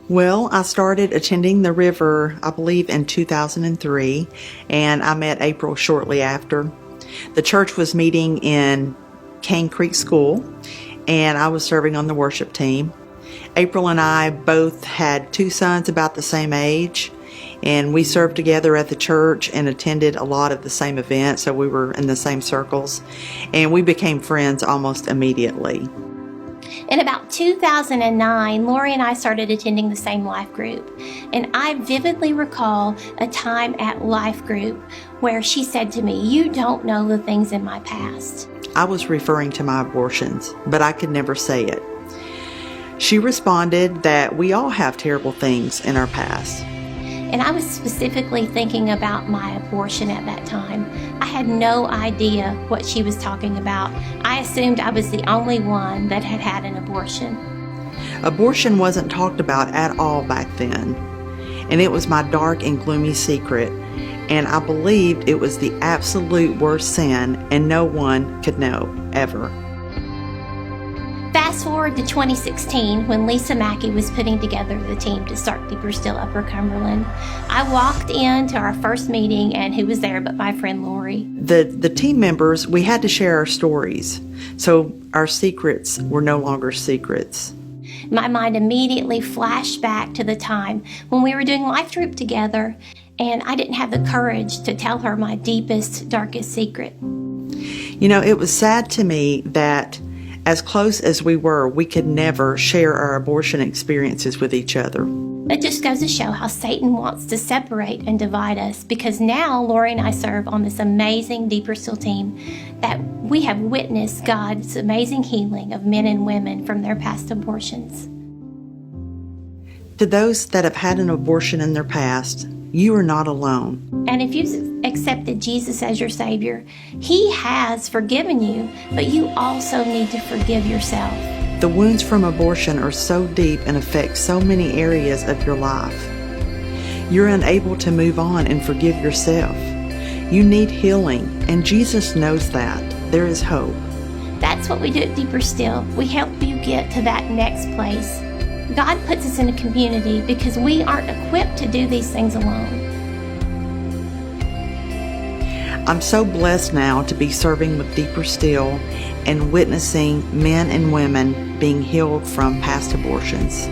Well, I started attending the River, I believe, in 2003, and I met April shortly after. The church was meeting in Cane Creek School, and I was serving on the worship team. April and I both had two sons about the same age, and we served together at the church and attended a lot of the same events, so we were in the same circles, and we became friends almost immediately. In about 2009, Lori and I started attending the same life group, and I vividly recall a time at life group where she said to me, "You don't know the things in my past." I was referring to my abortions, but I could never say it. She responded that we all have terrible things in our past. And I was specifically thinking about my abortion at that time. I had no idea what she was talking about. I assumed I was the only one that had had an abortion. Abortion wasn't talked about at all back then, and it was my dark and gloomy secret, and I believed it was the absolute worst sin, and no one could know, ever. Fast forward to 2016, when Lisa Mackey was putting together the team to start Deeper Still Upper Cumberland. I walked into our first meeting, and who was there but my friend Lori? The team members, we had to share our stories, so our secrets were no longer secrets. My mind immediately flashed back to the time when we were doing life group together, and I didn't have the courage to tell her my deepest, darkest secret. You know, it was sad to me that as close as we were, we could never share our abortion experiences with each other. It just goes to show how Satan wants to separate and divide us, because now Lori and I serve on this amazing Deeper Still team that we have witnessed God's amazing healing of men and women from their past abortions. To those that have had an abortion in their past, you are not alone. And if you've accepted Jesus as your Savior, He has forgiven you, but you also need to forgive yourself. The wounds from abortion are so deep and affect so many areas of your life. You're unable to move on and forgive yourself. You need healing, and Jesus knows that. There is hope. That's what we do at Deeper Still. We help you get to that next place. God puts us in a community because we aren't equipped to do these things alone. I'm so blessed now to be serving with Deeper Still and witnessing men and women being healed from past abortions.